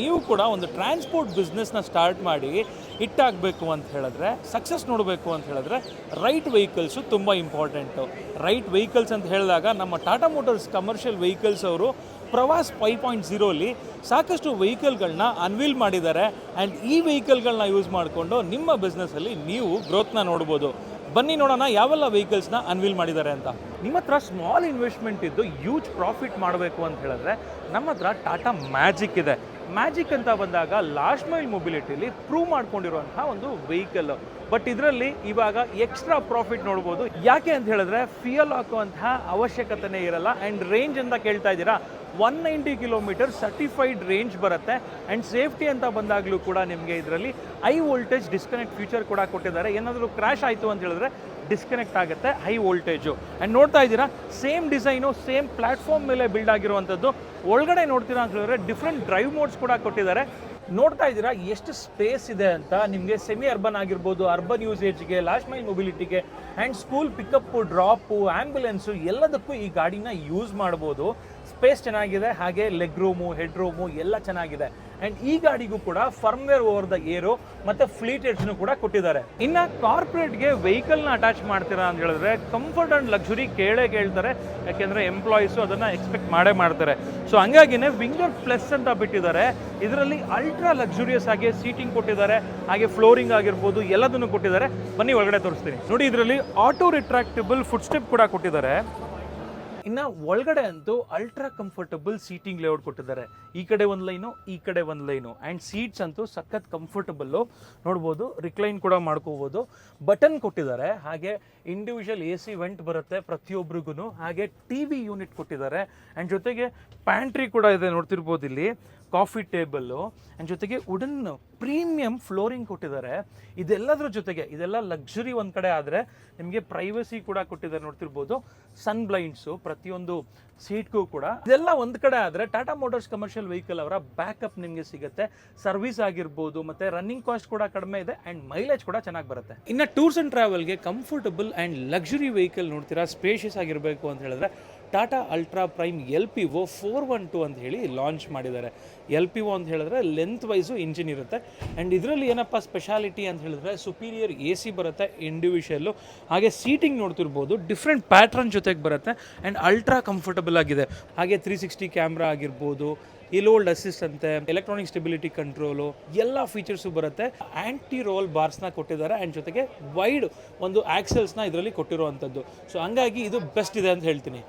ನೀವು ಕೂಡ ಒಂದು ಟ್ರಾನ್ಸ್ಪೋರ್ಟ್ ಬಿಸ್ನೆಸ್ನ ಸ್ಟಾರ್ಟ್ ಮಾಡಿ ಹಿಟ್ಟಾಗಬೇಕು ಅಂತ ಹೇಳಿದ್ರೆ, ಸಕ್ಸಸ್ ನೋಡಬೇಕು ಅಂತ ಹೇಳಿದ್ರೆ ರೈಟ್ ವೆಹಿಕಲ್ಸು ತುಂಬ ಇಂಪಾರ್ಟೆಂಟು. ರೈಟ್ ವೆಹಿಕಲ್ಸ್ ಅಂತ ಹೇಳಿದಾಗ ನಮ್ಮ ಟಾಟಾ ಮೋಟರ್ಸ್ ಕಮರ್ಷಿಯಲ್ ವೆಹಿಕಲ್ಸ್ ಅವರು ಪ್ರವಾಸ್ 5.0 ಸಾಕಷ್ಟು ವೆಹಿಕಲ್ಗಳನ್ನ ಅನ್ವೀಲ್ ಮಾಡಿದ್ದಾರೆ. ಆ್ಯಂಡ್ ಈ ವೆಹಿಕಲ್ಗಳನ್ನ ಯೂಸ್ ಮಾಡಿಕೊಂಡು ನಿಮ್ಮ ಬಿಸ್ನೆಸ್ಸಲ್ಲಿ ನೀವು ಗ್ರೋತ್ನ ನೋಡ್ಬೋದು. ಬನ್ನಿ ನೋಡೋಣ ಯಾವೆಲ್ಲ ವೆಹಿಕಲ್ಸ್ನ ಅನ್ವೀಲ್ ಮಾಡಿದ್ದಾರೆ ಅಂತ. ನಿಮ್ಮ ಹತ್ರ ಸ್ಮಾಲ್ ಇನ್ವೆಸ್ಟ್ಮೆಂಟ್ ಇದ್ದು ಹ್ಯೂಜ್ ಪ್ರಾಫಿಟ್ ಮಾಡಬೇಕು ಅಂತ ಹೇಳಿದ್ರೆ ನಮ್ಮ ಹತ್ರ ಟಾಟಾ ಮ್ಯಾಜಿಕ್ ಇದೆ. ಮ್ಯಾಜಿಕ್ ಅಂತ ಬಂದಾಗ ಲಾಸ್ಟ್ ಮೈಲ್ ಮೊಬಿಲಿಟಿಲಿ ಪ್ರೂವ್ ಮಾಡ್ಕೊಂಡಿರುವಂಥ ಒಂದು ವೆಹಿಕಲ್. ಬಟ್ ಇದರಲ್ಲಿ ಇವಾಗ ಎಕ್ಸ್ಟ್ರಾ ಪ್ರಾಫಿಟ್ ನೋಡ್ಬೋದು. ಯಾಕೆ ಅಂತ ಹೇಳಿದ್ರೆ ಫ್ಯೂಯಲ್ ಹಾಕುವಂತಹ ಅವಶ್ಯಕತೆನೇ ಇರಲ್ಲ. ಆ್ಯಂಡ್ ರೇಂಜ್ ಅಂತ ಕೇಳ್ತಾ ಇದ್ದೀರಾ, 190 ಕಿಲೋಮೀಟರ್ ಸರ್ಟಿಫೈಡ್ ರೇಂಜ್ ಬರುತ್ತೆ. ಆ್ಯಂಡ್ ಸೇಫ್ಟಿ ಅಂತ ಬಂದಾಗಲೂ ಕೂಡ ನಿಮಗೆ ಇದರಲ್ಲಿ ಹೈ ವೋಲ್ಟೇಜ್ ಡಿಸ್ಕನೆಕ್ಟ್ ಫೀಚರ್ ಕೂಡ ಕೊಟ್ಟಿದ್ದಾರೆ. ಏನಾದರೂ ಕ್ರ್ಯಾಶ್ ಆಯಿತು ಅಂತ ಹೇಳಿದ್ರೆ ಡಿಸ್ಕನೆಕ್ಟ್ ಆಗುತ್ತೆ ಹೈ ವೋಲ್ಟೇಜು. ಆ್ಯಂಡ್ ನೋಡ್ತಾ ಇದ್ದೀರಾ ಸೇಮ್ ಡಿಸೈನು ಸೇಮ್ ಪ್ಲ್ಯಾಟ್ಫಾರ್ಮ್ ಮೇಲೆ ಬಿಲ್ಡ್ ಆಗಿರುವಂಥದ್ದು. ಒಳಗಡೆ ನೋಡ್ತೀರಾ ಅಂತ ಹೇಳಿದ್ರೆ ಡಿಫ್ರೆಂಟ್ ಡ್ರೈವ್ ಮೋಡ್ಸ್ ಕೂಡ ಕೊಟ್ಟಿದ್ದಾರೆ. ನೋಡ್ತಾ ಇದ್ದೀರಾ ಎಷ್ಟು ಸ್ಪೇಸ್ ಇದೆ ಅಂತ. ನಿಮಗೆ ಸೆಮಿ ಅರ್ಬನ್ ಆಗಿರ್ಬೋದು, ಅರ್ಬನ್ ಯೂಸೇಜ್ಗೆ, ಲಾಸ್ಟ್ ಮೈಲ್ ಮೊಬಿಲಿಟಿಗೆ and school pickup, drop, ambulance ಎಲ್ಲದಕ್ಕೂ ಈ ಗಾಡಿನ ಯೂಸ್ ಮಾಡ್ಬೋದು. ಸ್ಪೇಸ್ ಚೆನ್ನಾಗಿದೆ, ಹಾಗೆ ಲೆಗ್ ರೂಮು, ಹೆಡ್ ರೂಮು ಎಲ್ಲ ಚೆನ್ನಾಗಿದೆ. ಆ್ಯಂಡ್ ಈ ಗಾಡಿಗೂ ಕೂಡ ಫರ್ಮ್ವೇರ್ ಓವರ್ ದ ಏರು ಮತ್ತು ಫ್ಲೀಟ್ ಎಡ್ಜ್ನು ಕೂಡ ಕೊಟ್ಟಿದ್ದಾರೆ. ಇನ್ನು ಕಾರ್ಪೊರೇಟ್ಗೆ ವೆಹಿಕಲ್ನ ಅಟ್ಯಾಚ್ ಮಾಡ್ತೀರಾ ಅಂತ ಹೇಳಿದ್ರೆ ಕಂಫರ್ಟ್ ಆ್ಯಂಡ್ ಲಕ್ಸುರಿ ಕೇಳ್ತಾರೆ. ಯಾಕೆಂದರೆ ಎಂಪ್ಲಾಯೀಸು ಅದನ್ನು ಎಕ್ಸ್ಪೆಕ್ಟ್ ಮಾಡ್ತಾರೆ. ಸೊ ಹಂಗಾಗಿನೇ ವಿಂಗರ್ ಪ್ಲಸ್ ಅಂತ ಬಿಟ್ಟಿದ್ದಾರೆ. ಇದರಲ್ಲಿ ಅಲ್ಟ್ರಾ ಲಕ್ಸುರಿಯಸ್ ಆಗಿ ಸೀಟಿಂಗ್ ಕೊಟ್ಟಿದ್ದಾರೆ, ಹಾಗೆ ಫ್ಲೋರಿಂಗ್ ಆಗಿರ್ಬೋದು ಎಲ್ಲದನ್ನು ಕೊಟ್ಟಿದ್ದಾರೆ. ಬನ್ನಿ ಒಳಗಡೆ ತೋರಿಸ್ತೀನಿ. ನೋಡಿ, ಇದರಲ್ಲಿ ಆಟೋ ರಿಟ್ರಾಕ್ಟಬಲ್ ಫುಟ್ ಸ್ಟೆಪ್ ಕೂಡ ಕೊಟ್ಟಿದ್ದಾರೆ. ಇನ್ನು ಒಳಗಡೆ ಅಂತೂ ಅಲ್ಟ್ರಾ ಕಂಫರ್ಟಬಲ್ ಸೀಟಿಂಗ್ ಲೇಔಟ್ ಕೊಟ್ಟಿದ್ದಾರೆ. ಈ ಕಡೆ ಒಂದು ಲೈನು, ಈ ಕಡೆ ಒಂದು ಲೈನು. ಆ್ಯಂಡ್ ಸೀಟ್ಸ್ ಅಂತೂ ಸಖತ್ ಕಂಫರ್ಟಬಲ್ಲು ನೋಡ್ಬೋದು. ರಿಕ್ಲೈನ್ ಕೂಡ ಮಾಡ್ಕೋಬೋದು. ಬಟನ್ ಕೊಟ್ಟಿದ್ದಾರೆ, ಹಾಗೆ ಇಂಡಿವಿಜುವಲ್ AC ವೆಂಟ್ ಬರುತ್ತೆ ಪ್ರತಿಯೊಬ್ಬರಿಗೂ. ಹಾಗೆ TV ಯೂನಿಟ್ ಕೊಟ್ಟಿದ್ದಾರೆ. ಆ್ಯಂಡ್ ಜೊತೆಗೆ ಪ್ಯಾಂಟ್ರಿ ಕೂಡ ಇದೆ, ನೋಡ್ತಿರ್ಬೋದು ಇಲ್ಲಿ ಕಾಫಿ ಟೇಬಲ್ಲು. ಆ್ಯಂಡ್ ಜೊತೆಗೆ ವುಡನ್ ಪ್ರೀಮಿಯಂ ಫ್ಲೋರಿಂಗ್ ಕೊಟ್ಟಿದ್ದಾರೆ. ಇದೆಲ್ಲದ್ರ ಜೊತೆಗೆ ಇದೆಲ್ಲ ಲಕ್ಸುರಿ ಒಂದು ಕಡೆ ಆದರೆ ನಿಮಗೆ ಪ್ರೈವಸಿ ಕೂಡ ಕೊಟ್ಟಿದ್ದಾರೆ. ನೋಡ್ತಿರ್ಬೋದು ಸನ್ ಬ್ಲೈಂಡ್ಸು ಪ್ರತಿಯೊಂದು ಸೀಟ್ಗೂ ಕೂಡ. ಇದೆಲ್ಲ ಒಂದು ಕಡೆ ಆದರೆ ಟಾಟಾ ಮೋಟರ್ಸ್ ಕಮರ್ಷಿಯಲ್ ವೆಹಿಕಲ್ ಅವರ ಬ್ಯಾಕಪ್ ನಿಮಗೆ ಸಿಗುತ್ತೆ. ಸರ್ವಿಸ್ ಆಗಿರ್ಬೋದು ಮತ್ತು ರನ್ನಿಂಗ್ ಕಾಸ್ಟ್ ಕೂಡ ಕಡಿಮೆ ಇದೆ. ಆ್ಯಂಡ್ ಮೈಲೇಜ್ ಕೂಡ ಚೆನ್ನಾಗಿ ಬರುತ್ತೆ. ಇನ್ನು ಟೂರ್ಸ್ ಆ್ಯಂಡ್ ಟ್ರಾವೆಲ್ಗೆ ಕಂಫರ್ಟಬಲ್ ಆ್ಯಂಡ್ ಲಕ್ಸುರಿ ವೆಹಿಕಲ್ ನೋಡ್ತೀರಾ, ಸ್ಪೇಷಿಯಸ್ ಆಗಿರಬೇಕು ಅಂತ ಹೇಳಿದ್ರೆ ಟಾಟಾ ಅಲ್ಟ್ರಾ ಪ್ರೈಮ್ LPO 412 ಅಂತ ಹೇಳಿ ಲಾಂಚ್ ಮಾಡಿದ್ದಾರೆ. LPO ಅಂತ ಹೇಳಿದ್ರೆ ಲೆಂತ್ ವೈಸು ಇಂಜಿನ್ ಇರುತ್ತೆ. ಆ್ಯಂಡ್ ಇದರಲ್ಲಿ ಏನಪ್ಪ ಸ್ಪೆಷಾಲಿಟಿ ಅಂತ ಹೇಳಿದ್ರೆ ಸುಪೀರಿಯರ್ AC ಬರುತ್ತೆ ಇಂಡಿವಿಜುವಲ್ಲು. ಹಾಗೆ ಸೀಟಿಂಗ್ ನೋಡ್ತಿರ್ಬೋದು ಡಿಫ್ರೆಂಟ್ ಪ್ಯಾಟ್ರನ್ ಜೊತೆಗೆ ಬರುತ್ತೆ. ಆ್ಯಂಡ್ ಅಲ್ಟ್ರಾ ಕಂಫರ್ಟಬಲ್ ಆಗಿದೆ. ಹಾಗೆ 360 ಕ್ಯಾಮ್ರಾ ಆಗಿರ್ಬೋದು, ಇಲೋಲ್ಡ್ ಅಸಿಸ್ಟ್ ಅಂತೆ, ಎಲೆಕ್ಟ್ರಾನಿಕ್ ಸ್ಟೆಬಿಲಿಟಿ ಕಂಟ್ರೋಲು ಎಲ್ಲ ಫೀಚರ್ಸು ಬರುತ್ತೆ. ಆ್ಯಂಟಿ ರೋಲ್ ಬಾರ್ಸ್ನ ಕೊಟ್ಟಿದ್ದಾರೆ. ಆ್ಯಂಡ್ ಜೊತೆಗೆ ವೈಡ್ ಒಂದು ಆಕ್ಸೆಲ್ಸ್ನ ಇದರಲ್ಲಿ ಕೊಟ್ಟಿರುವಂಥದ್ದು. ಸೊ ಹಂಗಾಗಿ ಇದು ಬೆಸ್ಟ್ ಇದೆ ಅಂತ ಹೇಳ್ತೀನಿ.